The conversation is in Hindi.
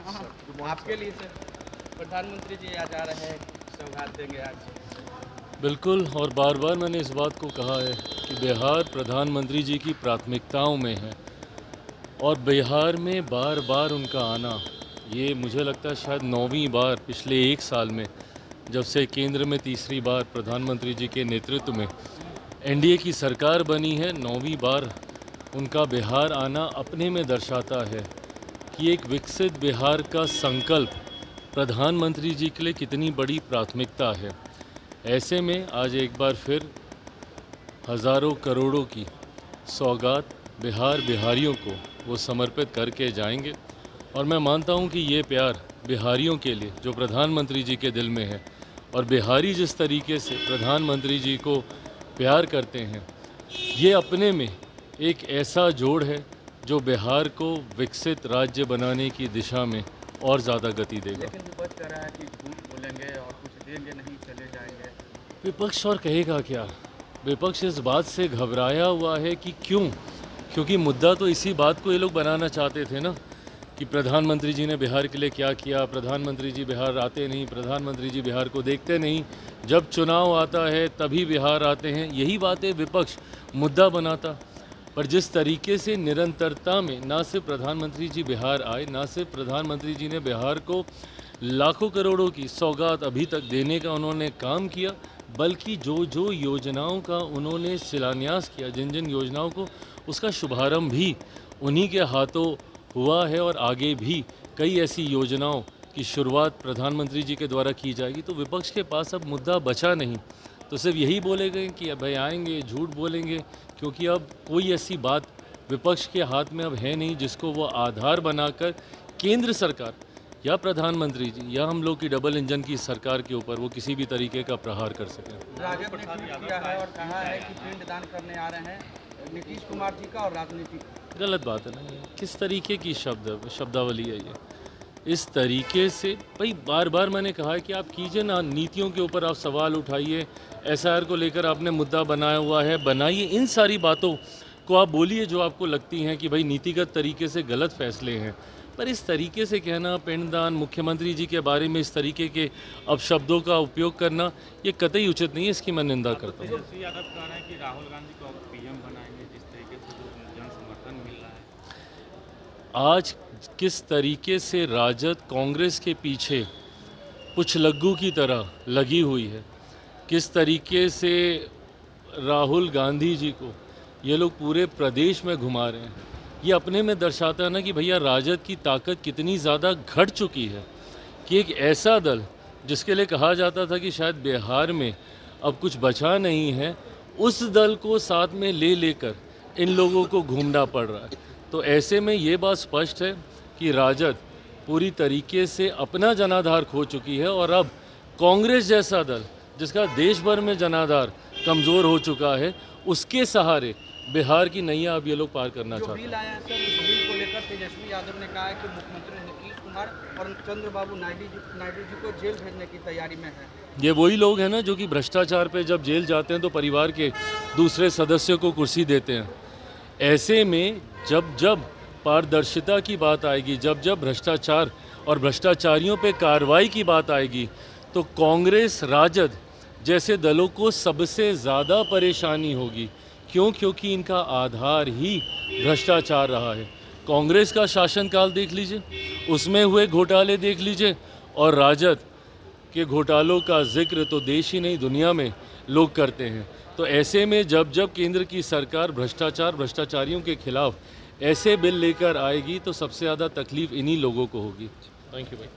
आपके लिए सर, प्रधानमंत्री जी आज आ रहे हैं, सौगात देंगे आज। बिल्कुल, और बार बार मैंने इस बात को कहा है कि बिहार प्रधानमंत्री जी की प्राथमिकताओं में है और बिहार में बार बार उनका आना, ये मुझे लगता है शायद 9वीं बार पिछले 1 साल में, जब से केंद्र में तीसरी बार प्रधानमंत्री जी के नेतृत्व में एनडीए की सरकार बनी है, 9वीं बार उनका बिहार आना अपने में दर्शाता है कि एक विकसित बिहार का संकल्प प्रधानमंत्री जी के लिए कितनी बड़ी प्राथमिकता है। ऐसे में आज एक बार फिर हज़ारों करोड़ों की सौगात बिहारियों को वो समर्पित करके जाएंगे और मैं मानता हूँ कि ये प्यार बिहारियों के लिए जो प्रधानमंत्री जी के दिल में है और बिहारी जिस तरीके से प्रधानमंत्री जी को प्यार करते हैं, ये अपने में एक ऐसा जोड़ है जो बिहार को विकसित राज्य बनाने की दिशा में और ज़्यादा गति देगा। लेकिन विपक्ष कह रहा है कि झूठ बोलेंगे और कुछ देंगे नहीं, चले जाएंगे। विपक्ष और कहेगा क्या? विपक्ष इस बात से घबराया हुआ है कि क्योंकि मुद्दा तो इसी बात को ये लोग बनाना चाहते थे ना कि प्रधानमंत्री जी ने बिहार के लिए क्या किया, प्रधानमंत्री जी बिहार आते नहीं, प्रधानमंत्री जी बिहार को देखते नहीं, जब चुनाव आता है तभी बिहार आते हैं। यही बातें विपक्ष मुद्दा बनाता, पर जिस तरीके से निरंतरता में ना सिर्फ प्रधानमंत्री जी बिहार आए, ना सिर्फ प्रधानमंत्री जी ने बिहार को लाखों करोड़ों की सौगात अभी तक देने का उन्होंने काम किया, बल्कि जो योजनाओं का उन्होंने शिलान्यास किया, जिन जिन योजनाओं को, उसका शुभारंभ भी उन्हीं के हाथों हुआ है और आगे भी कई ऐसी योजनाओं की शुरुआत प्रधानमंत्री जी के द्वारा की जाएगी। तो विपक्ष के पास अब मुद्दा बचा नहीं, तो सिर्फ यही बोलेंगे कि भाई आएंगे, झूठ बोलेंगे, क्योंकि अब कोई ऐसी बात विपक्ष के हाथ में अब है नहीं जिसको वो आधार बनाकर केंद्र सरकार या प्रधानमंत्री जी या हम लोग की डबल इंजन की सरकार के ऊपर वो किसी भी तरीके का प्रहार कर सकें। राजद ने ट्वीट किया है और कहा है कि पिंडदान करने आ रहे हैं नीतीश कुमार जी का और राजनीति। गलत बात है ना, ये किस तरीके की शब्दावली है ये? इस तरीके से भाई बार बार मैंने कहा है कि आप कीजिए ना, नीतियों के ऊपर आप सवाल उठाइए, एसआईआर को लेकर आपने मुद्दा बनाया हुआ है, बनाइए, इन सारी बातों को आप बोलिए जो आपको लगती हैं कि भाई नीतिगत तरीके से गलत फैसले हैं। पर इस तरीके से कहना, पिंडदान, मुख्यमंत्री जी के बारे में इस तरीके के अपशब्दों का उपयोग करना, ये कतई उचित नहीं है, इसकी मैं निंदा करता हूँ। तेजस्वी यादव कह रहे हैं कि राहुल गांधी को पीएम बनाएंगे, जिस तरीके से जन समर्थन मिल रहा है। आज किस तरीके से राजद कांग्रेस के पीछे कुछ लग्गू की तरह लगी हुई है, किस तरीके से राहुल गांधी जी को ये लोग पूरे प्रदेश में घुमा रहे हैं, ये अपने में दर्शाता है ना कि भैया राजद की ताकत कितनी ज़्यादा घट चुकी है कि एक ऐसा दल जिसके लिए कहा जाता था कि शायद बिहार में अब कुछ बचा नहीं है, उस दल को साथ में लेकर इन लोगों को घूमना पड़ रहा है। तो ऐसे में ये बात स्पष्ट है कि राजद पूरी तरीके से अपना जनाधार खो चुकी है और अब कांग्रेस जैसा दल जिसका देश भर में जनाधार कमज़ोर हो चुका है, उसके सहारे बिहार की नैया अब ये लोग पार करना चाहते हैं। बिल आया है सर, उस बिल को लेकर तेजस्वी यादव ने कहा है कि मुख्यमंत्री नीतीश कुमार और चंद्रबाबू नायडू जी को जेल भेजने की तैयारी में है। ये वही लोग हैं ना जो कि भ्रष्टाचार पे जब जेल जाते हैं तो परिवार के दूसरे सदस्यों को कुर्सी देते हैं। ऐसे में जब पारदर्शिता की बात आएगी, जब भ्रष्टाचार और भ्रष्टाचारियों पे कार्रवाई की बात आएगी, तो कांग्रेस, राजद जैसे दलों को सबसे ज़्यादा परेशानी होगी। क्योंकि इनका आधार ही भ्रष्टाचार रहा है। कांग्रेस का शासनकाल देख लीजिए, उसमें हुए घोटाले देख लीजिए, और राजद के घोटालों का जिक्र तो देश ही नहीं दुनिया में लोग करते हैं। तो ऐसे में जब केंद्र की सरकार भ्रष्टाचारियों के खिलाफ ऐसे बिल लेकर आएगी तो सबसे ज़्यादा तकलीफ़ इन्हीं लोगों को होगी। थैंक यू भाई।